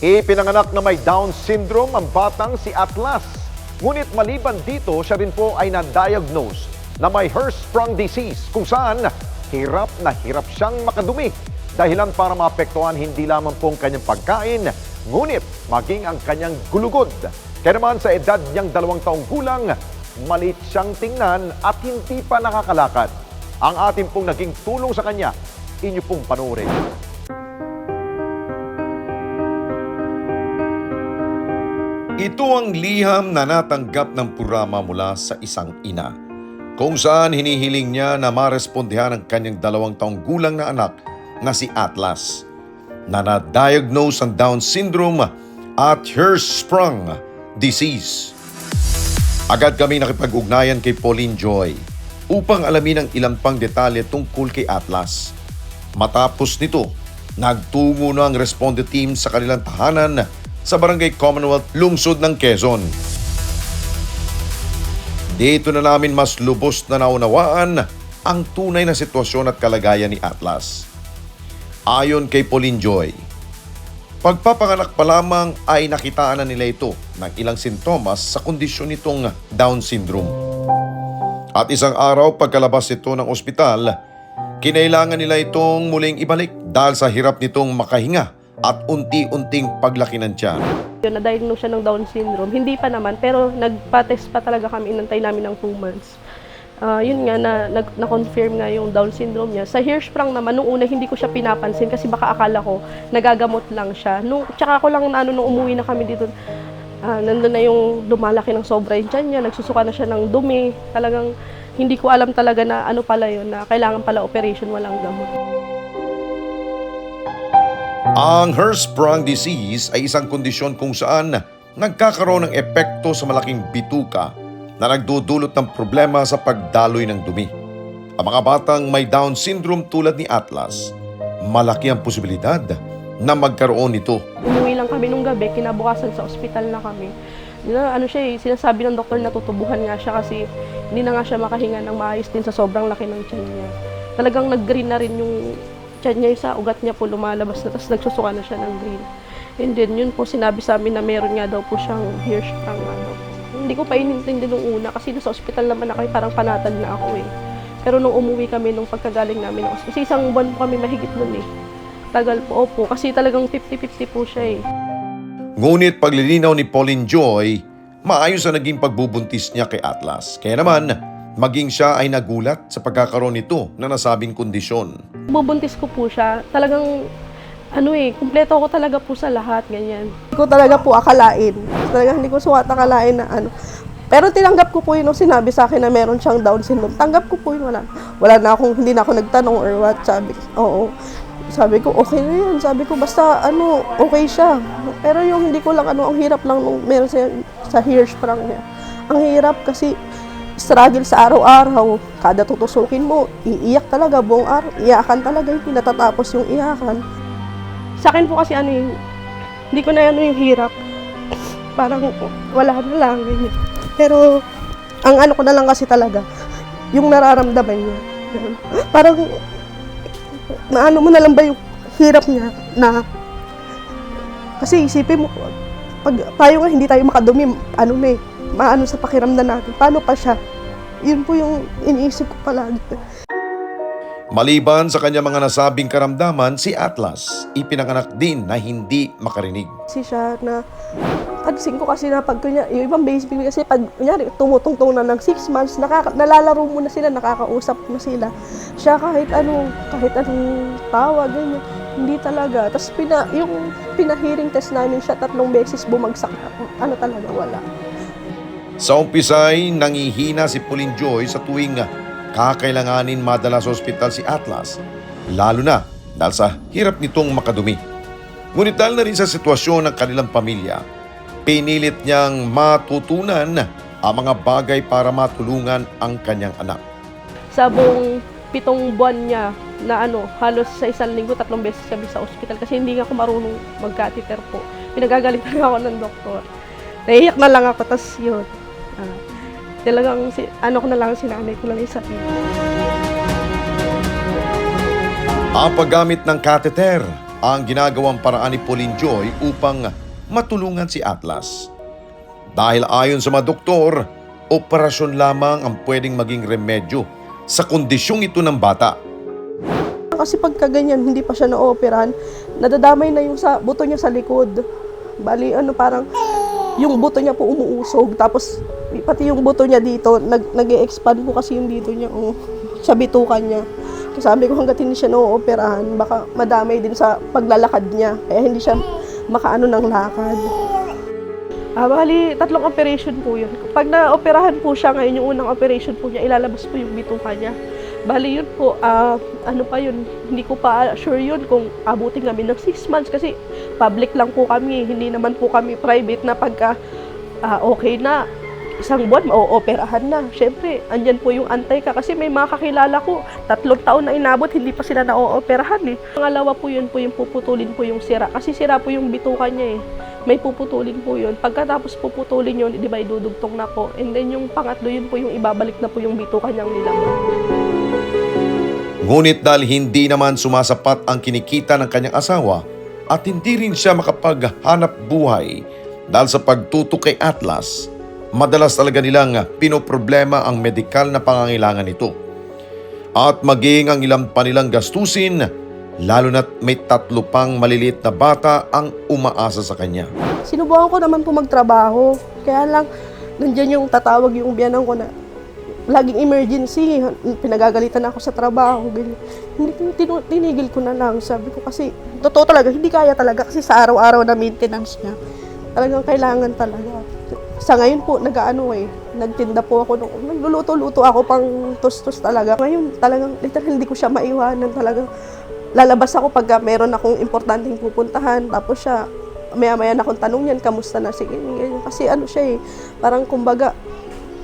Ipinanganak na may Down syndrome ang batang si Atlas. Ngunit maliban dito, siya rin po ay na-diagnose na may Hirschsprung disease kung saan hirap na hirap siyang makadumi. Dahilan para maapektuhan hindi lamang pong kanyang pagkain, ngunit maging ang kanyang gulugod. Kaya naman sa edad niyang 2 taong gulang, maliit siyang tingnan at hindi pa nakakalakad. Ang ating pong naging tulong sa kanya, inyo pong panoorin. Ito ang liham na natanggap ng programa mula sa isang ina, kung saan hinihiling niya na marespondihan ang kanyang 2 taong gulang na anak na si Atlas, na na-diagnose ang Down syndrome at Hirschsprung disease. Agad kami nakipag-ugnayan kay Pauline Joy upang alamin ang ilang pang detalye tungkol kay Atlas. Matapos nito, nagtungo na ang responde team sa kanilang tahanan sa Barangay Commonwealth, lungsod ng Quezon. Dito na namin mas lubos na naunawaan ang tunay na sitwasyon at kalagayan ni Atlas. Ayon kay Pauline Joy, pagpapanganak pa lamang ay nakitaan na nila ito ng ilang sintomas sa kondisyon nitong Down syndrome. At isang araw pagkalabas nito ng ospital, kinailangan nila itong muling ibalik dahil sa hirap nitong makahinga at unti-unting paglaki ng tiyan. Na-diagnose siya ng Down syndrome. Hindi pa naman, pero nagpa-test pa talaga kami. Inantay namin ng 2 months. Yun nga, na-confirm nga yung Down syndrome niya. Sa Hirschsprung naman, nung una hindi ko siya pinapansin kasi baka akala ko nagagamot lang siya. Tsaka ko lang nung umuwi na kami dito, nandun na yung lumalaki ng sobra yung tiyan niya, nagsusuka na siya ng dumi. Talagang hindi ko alam talaga na ano pala yun, na kailangan pala operation, walang gamot. Ang Hirschsprung disease ay isang kondisyon kung saan nagkakaroon ng epekto sa malaking bituka na nagdudulot ng problema sa pagdaloy ng dumi. Ang mga batang may Down syndrome tulad ni Atlas, malaki ang posibilidad na magkaroon nito. Umuwi lang kami nung gabi, kinabukasan sa ospital na kami. Sinasabi ng doktor na tutubuhan nga siya kasi hindi na nga siya makahinga ng maayos din sa sobrang laki ng tiyan niya. Talagang nag-green na rin yung tiyan niya, sa ugat niya po lumalabas na, tapos nagsusuka na siya ng green. And then yun po sinabi sa amin na meron nga daw po siyang Hirschsprung. Hindi ko pa inintindi nung una kasi sa ospital naman ako, parang panatag na ako eh. Pero nung umuwi kami, nung pagkagaling namin ng ospital, kasi 1 buwan po kami mahigit nun eh. Tagal po, opo, kasi talagang 50-50 po siya eh. Ngunit paglilinaw ni Pauline Joy, maayos na naging pagbubuntis niya kay Atlas. Kaya naman, maging siya ay nagulat sa pagkakaroon nito na nasabing kondisyon. Bubuntis ko po siya, talagang kumpleto ko talaga po sa lahat, ganyan. Hindi ko talaga po akalain. Talagang hindi ko suwat akalain na Pero tinanggap ko po yun nung sinabi sa akin na meron siyang Down syndrome. Tanggap ko po yun, hindi na ako nagtanong or what. Sabi ko, okay na yun. Sabi ko, basta okay siya. Pero yung hindi ko lang ang hirap lang nung meron sa Hirschsprung niya. Ang hirap kasi struggle sa araw-araw. Kada tutusukin mo, iiyak talaga buong araw. Iyakan talaga, hindi natatapos yung iyakan. Sa akin po kasi hindi ko na yung hirap. Parang wala na lang. Ganyan. Pero ang ko na lang kasi talaga, yung nararamdaman niya. Parang maano mo na lang ba yung hirap niya na kasi isipin mo, pag tayo nga hindi tayo makadumi, maano sa pakiramdam natin. Paano pa siya? Yun po yung iniisip ko palagi. Maliban sa kanya mga nasabing karamdaman, si Atlas ipinanganak din na hindi makarinig. Kasi siya na pagising ko kasi na pag yung ibang baby kasi pag kunyari tumutungtong na ng 6 months, nalalaro mo na sila, nakakausap na sila. Siya kahit anong tawag, ganyan, hindi talaga. Tapos yung pinahearing test namin siya 3 beses bumagsak, talaga wala. Sa umpisay, nangihina si Pauline Joy sa tuwing kakailanganin madala sa ospital si Atlas, lalo na dahil sa hirap nitong makadumi. Ngunit dahil na rin sa sitwasyon ng kanilang pamilya, pinilit niyang matutunan ang mga bagay para matulungan ang kanyang anak. Sa buong 7 buwan niya na halos sa 1 linggo 3 beses kami sa ospital kasi hindi nga ako marunong mag-catheter po. Pinagagalitan ako ng doktor. Naiiyak na lang ako, tas yun. Talagang ko na lang, sinanay ko lang yung sabihin. Ang paggamit ng catheter ang ginagawang paraan ni Pauline Joy upang matulungan si Atlas. Dahil ayon sa mga doktor, operasyon lamang ang pwedeng maging remedyo sa kondisyong ito ng bata. Kasi pagka ganyan, hindi pa siya na-operahan, nadadamay na yung sa buto niya sa likod. Bali, parang yung buto niya po umuusog. Tapos, pati yung buto niya dito, nag-e-expand po kasi yung dito niya, sa bitukan niya. Kasi sabi ko, hanggat hindi siya na-operahan, baka madamay din sa paglalakad niya. Kaya hindi siya makaano ng lakad. Bali, 3 operation po yun. Pag na-operahan po siya ngayon, yung unang operation po niya, ilalabas po yung bituka niya. Bali yun po, hindi ko pa sure yun kung abutin kami ng 6 months kasi public lang po kami, hindi naman po kami private na pagka okay na, 1 buwan, ma-operahan na. Siyempre, andyan po yung antay ka kasi may mga kakilala ko, 3 taon na inabot, hindi pa sila na-operahan eh. Pangalawa po yun po yung puputulin po yung sira, kasi sira po yung bituka niya eh. May puputulin po yun. Pagkatapos puputulin yun, di ba idudugtong na po. And then yung pangatlo yun po yung ibabalik na po yung bituka niyang nilaban. Ngunit dahil hindi naman sumasapat ang kinikita ng kanyang asawa at hindi rin siya makapaghanap buhay dahil sa pagtutok kay Atlas, madalas talaga nilang pinoproblema ang medikal na pangangailangan nito. At maging ang ilang pa nilang gastusin, lalo na't may 3 pang maliliit na bata ang umaasa sa kanya. Sinubukan ko naman po magtrabaho, kaya lang nandiyan yung tatawag yung biyanan ko na laging emergency, pinagagalitan ako sa trabaho, ganyan. Tinigil ko na lang, sabi ko kasi, totoo talaga, hindi kaya talaga kasi sa araw-araw na maintenance niya, talagang kailangan talaga. Sa ngayon po, nagtinda po ako, nagluluto-luto ako pang tos-tos talaga. Ngayon, talagang, literal, hindi ko siya maiwanan talaga. Lalabas ako pagka meron akong importanteng pupuntahan, tapos siya, maya-maya na akong tanong yan, kamusta na, sige, ganyan. Kasi siya parang kumbaga,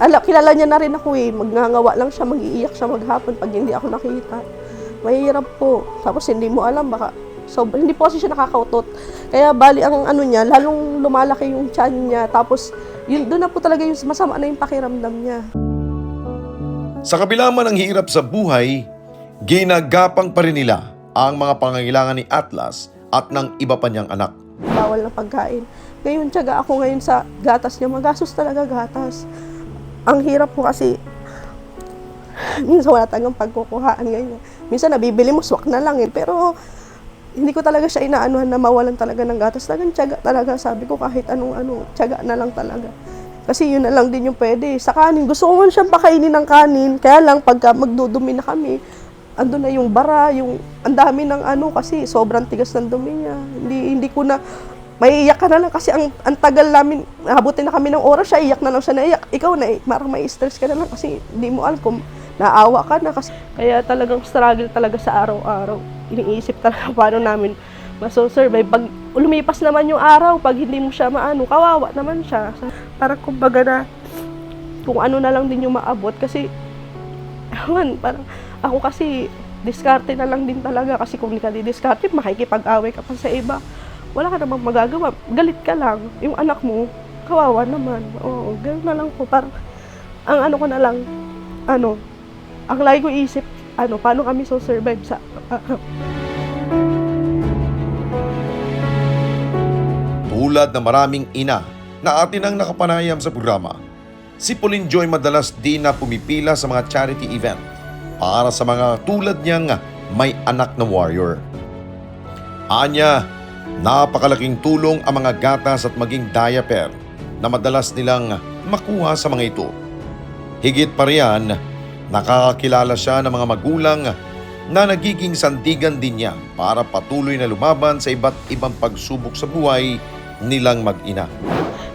kilala niya na rin ako magngangawa lang siya, mag-iiyak siya maghapon pag hindi ako nakita. Mahirap po. Tapos hindi mo alam, baka hindi po kasi siya nakakautot. Kaya bali ang niya, lalong lumalaki yung tiyan niya. Tapos doon na po talaga yung masama na yung pakiramdam niya. Sa kabila man ng hirap sa buhay, ginagapang pa rin nila ang mga pangangailangan ni Atlas at ng iba pa niyang anak. Bawal na pagkain. Ngayon, tiyaga ako ngayon sa gatas niya. Magastos talaga gatas. Ang hirap po kasi minsan wala talagang pagkukuhaan ngayon. Minsan nabibili mo, swak na lang Pero hindi ko talaga siya inaanuhan na mawalan talaga ng gatas. Talagang tiyaga talaga. Sabi ko kahit anong tiyaga na lang talaga. Kasi yun na lang din yung pwede. Sa kanin, gusto ko man siyang pakainin ng kanin. Kaya lang pagka magdudumi na kami, andun na yung bara, ang dami ng kasi sobrang tigas ng dumi niya. Hindi ko na, maiiyak ka na lang kasi ang tagal namin, habutin na kami ng oras, siya iyak na lang siya naiyak. Ikaw na, marang mai-stress ka na lang kasi hindi mo alam kung naawa ka na. Kaya talagang struggle talaga sa araw-araw. Iniisip talaga paano namin maso-survive. Pag lumipas naman yung araw, pag hindi mo siya kawawa naman siya. Parang kumbaga na, kung ano na lang din yung maabot kasi, parang ako kasi, diskarte na lang din talaga kasi kung hindi ka didiskarte, makikipag-away ka pa sa iba. Wala ka namang magagawa. Galit ka lang. Yung anak mo, kawawa naman. Oo, gano'n na lang po. Parang, ang ko na lang, ang lagi ko isip, paano kami survive sa, Tulad ng maraming ina na atin ang nakapanayam sa programa, si Pauline Joy madalas din na pumipila sa mga charity event para sa mga tulad niyang may anak na warrior. Anya, napakalaking tulong ang mga gatas at maging diaper na madalas nilang makuha sa mga ito. Higit pa riyan, nakakakilala siya ng mga magulang na nagiging sandigan din niya para patuloy na lumaban sa iba't ibang pagsubok sa buhay nilang mag-ina.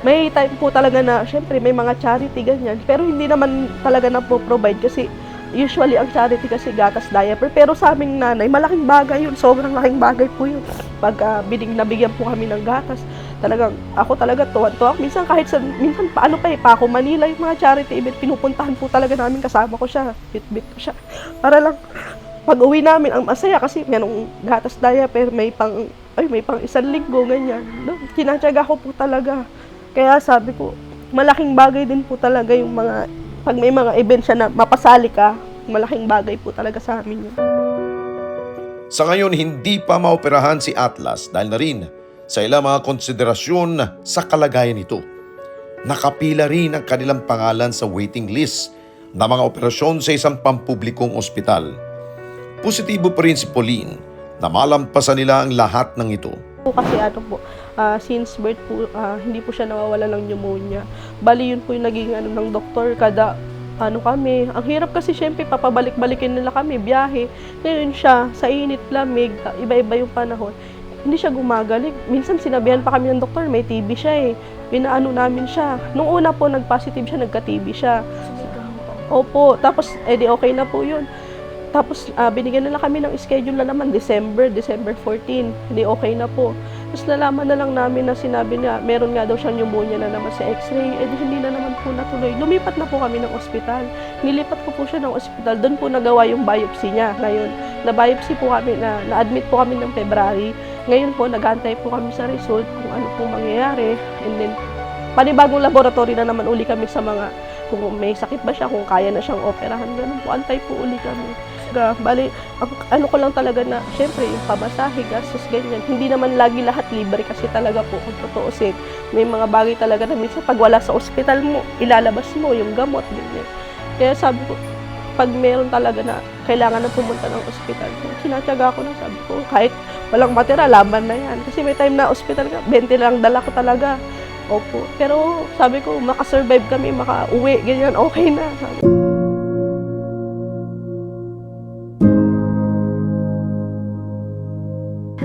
May time po talaga na, syempre may mga charity ganyan, pero hindi naman talaga na po provide kasi usually ang charity kasi gatas, diaper, pero sa aming nanay, malaking bagay yun, sobrang laking bagay po yun. Pag nabigyan po kami ng gatas, talagang ako talaga tuwan-tuwa. Minsan paano pa ako Manila yung mga charity event, pinupuntahan po talaga namin, kasama ko siya, bit-bit ko siya. Para lang pag uwi namin, ang masaya kasi merong gatas, diaper, may pang 1 linggo, ganyan. No? Tinatyaga ko po talaga. Kaya sabi ko, malaking bagay din po talaga yung pag may mga event siya na mapasali ka, malaking bagay po talaga sa amin yun. Sa ngayon, hindi pa maoperahan si Atlas dahil na rin sa ilang mga konsiderasyon sa kalagayan nito. Nakapila rin ang kanilang pangalan sa waiting list na mga operasyon sa isang pampublikong ospital. Positibo pa rin si Pauline na malampasan nila ang lahat ng ito. Kasi since birth po, hindi po siya nawawala ng pneumonia. Bali yun po yung naging ng doktor kada kami. Ang hirap kasi syempre papabalik-balikin nila kami, biyahe. Ngayon siya, sa init, lamig, iba-iba yung panahon. Hindi siya gumagaling. Minsan sinabihan pa kami ng doktor, may TB siya eh. Pinaano namin siya. Nung una po, nag-positive siya, nagka-TB siya. Opo, tapos okay na po yun. Tapos binigyan nila kami ng schedule na naman, December 14. Hindi okay na po. Tapos nalaman na lang namin na sinabi niya, meron nga daw siyang pneumonia na naman sa x-ray. Hindi na naman po natuloy. Lumipat na po kami ng ospital. Nilipat ko po siya ng ospital. Doon po nagawa yung biopsy niya. Ngayon, na-biopsy po kami, na-admit po kami ng February. Ngayon po, nag-aantay po kami sa result kung ano po mangyayari. And then, panibagong laboratory na naman uli kami sa mga, kung may sakit ba siya, kung kaya na siyang operahan. Ganun po, antay po uli kami. Bali, ano ko lang talaga na, syempre, yung pamasahe, gastos, ganyan. Hindi naman lagi lahat libre kasi talaga po, kung totoosin, may mga bagay talaga na minsan pag wala sa ospital mo, ilalabas mo yung gamot, ganyan. Kaya sabi ko, pag meron talaga na kailangan na pumunta ng ospital, sinatyaga ko na, sabi ko, kahit walang matira, laban na yan. Kasi may time na ospital ka, 20 lang dala ko talaga. Opo. Pero sabi ko, makasurvive kami, makauwi, ganyan, okay na. Sabi.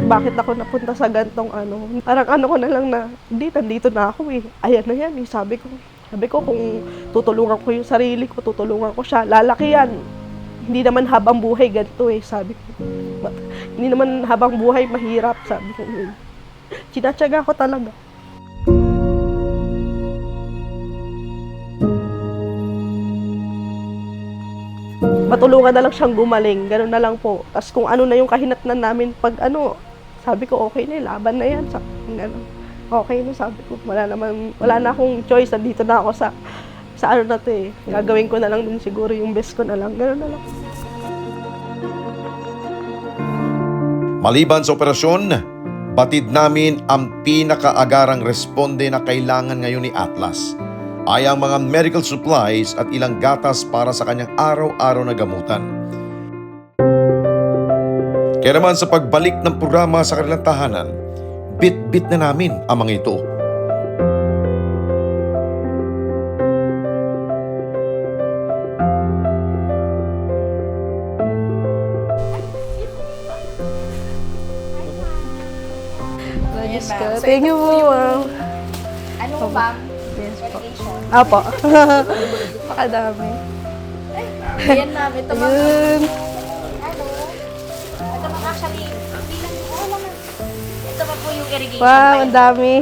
Bakit ako napunta sa gantong parang ko na lang na, nandito na ako eh. Ayan na yan eh, sabi ko kung tutulungan ko yung sarili ko, tutulungan ko siya, lalaki yan. Hindi naman habang buhay ganito eh, sabi ko. Hindi naman habang buhay mahirap, sabi ko. Tinatyaga ko talaga. Matulungan na lang siyang gumaling, gano'n na lang po. Tapos kung ano na yung kahinatnan namin pag sabi ko okay na, laban na yan. Okay na, sabi ko. Wala na akong choice, nandito na ako sa na to eh. Gagawin ko na lang din siguro yung best ko na lang, gano'n na lang. Maliban sa operasyon, batid namin ang pinakaagarang responde na kailangan ngayon ni Atlas ay ang mga medical supplies at ilang gatas para sa kanyang araw-araw na gamutan. Kaya naman sa pagbalik ng programa sa kanilang tahanan, bit-bit na namin ang mga ito. Yes, thank you po. Ano mo ba? Yes po. Medication. Apo. Pakadami. Ayan ma'am, ito ma'am. Yun. Ano? Ito ma'am actually, bilang naman. Ito pa po yung irrigation Wow, pipe. ang dami.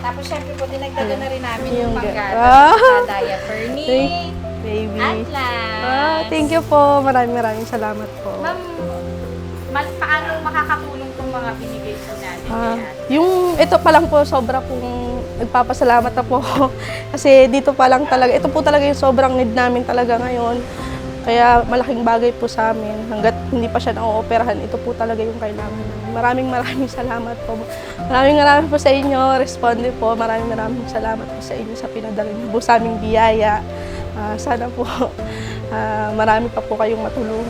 Tapos syempre po, dinagdagan na rin namin yung Yung panggatas sa diaper ni Baby. Atlas. Thank you po. Maraming salamat po. Ma'am, paano makakatulong itong mga binigay po natin kay Atlas? Yung ito pa lang po, sobra pong nagpapasalamat na po ako. Kasi dito pa lang talaga, ito po talaga yung sobrang need namin talaga ngayon. Kaya malaking bagay po sa amin. Hanggat hindi pa siya na-ooperahan, ito po talaga yung kailangan namin. Maraming salamat po. Maraming po sa inyo, Responde po. Maraming salamat po sa inyo sa pinadala niyo po sa aming biyaya. Sana po marami pa po kayong matulungan.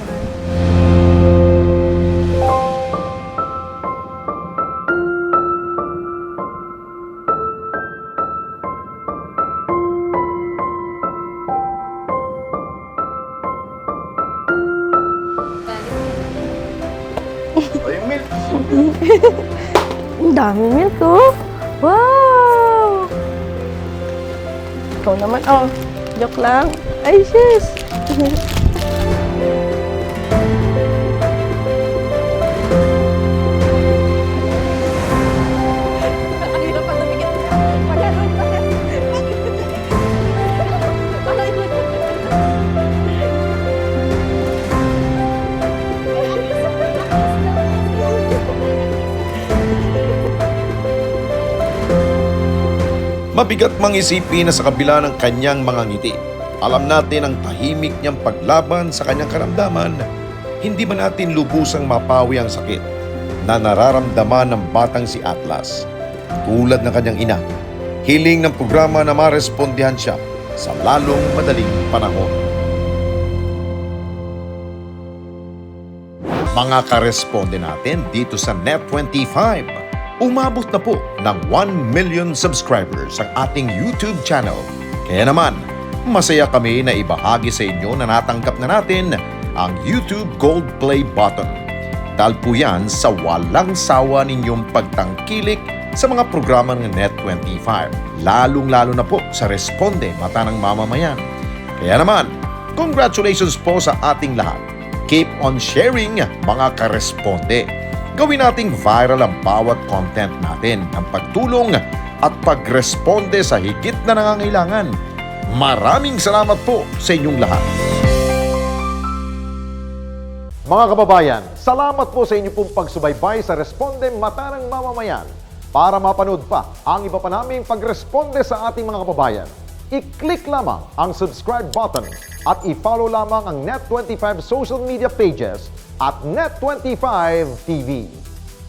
Ay, milk! Ang dami milk, oh. Wow! Ikaw naman, oh. Joke lang. Ay, sis! Mabigat mang isipin na sa kabila ng kanyang mga ngiti, alam natin ang tahimik niyang paglaban sa kanyang karamdaman hindi ba natin lubusang mapawi ang sakit na nararamdaman ng batang si Atlas? Tulad ng kanyang ina, hiling ng programa na marespondihan siya sa lalong madaling panahon. Mga karesponde natin dito sa Net25, umabot na po ng 1 million subscribers ang ating YouTube channel. Kaya naman, masaya kami na ibahagi sa inyo na natanggap na natin ang YouTube Gold Play button. Dahil po yan sa walang sawa ninyong pagtangkilik sa mga programa ng Net25, lalong-lalo na po sa Responde Mata ng Mamamayan. Kaya naman, congratulations po sa ating lahat. Keep on sharing, mga karesponde. Gawin nating viral ang bawat content natin ng pagtulong at pagresponde sa higit na nangangailangan. Maraming salamat po sa inyong lahat. Mga kababayan, salamat po sa inyong pong pagsubaybay sa Responde Mata ng Mamamayan. Para mapanood pa ang iba pa naming pagresponde sa ating mga kababayan, i-click lamang ang subscribe button at i-follow lamang ang Net25 social media pages at Net25 TV.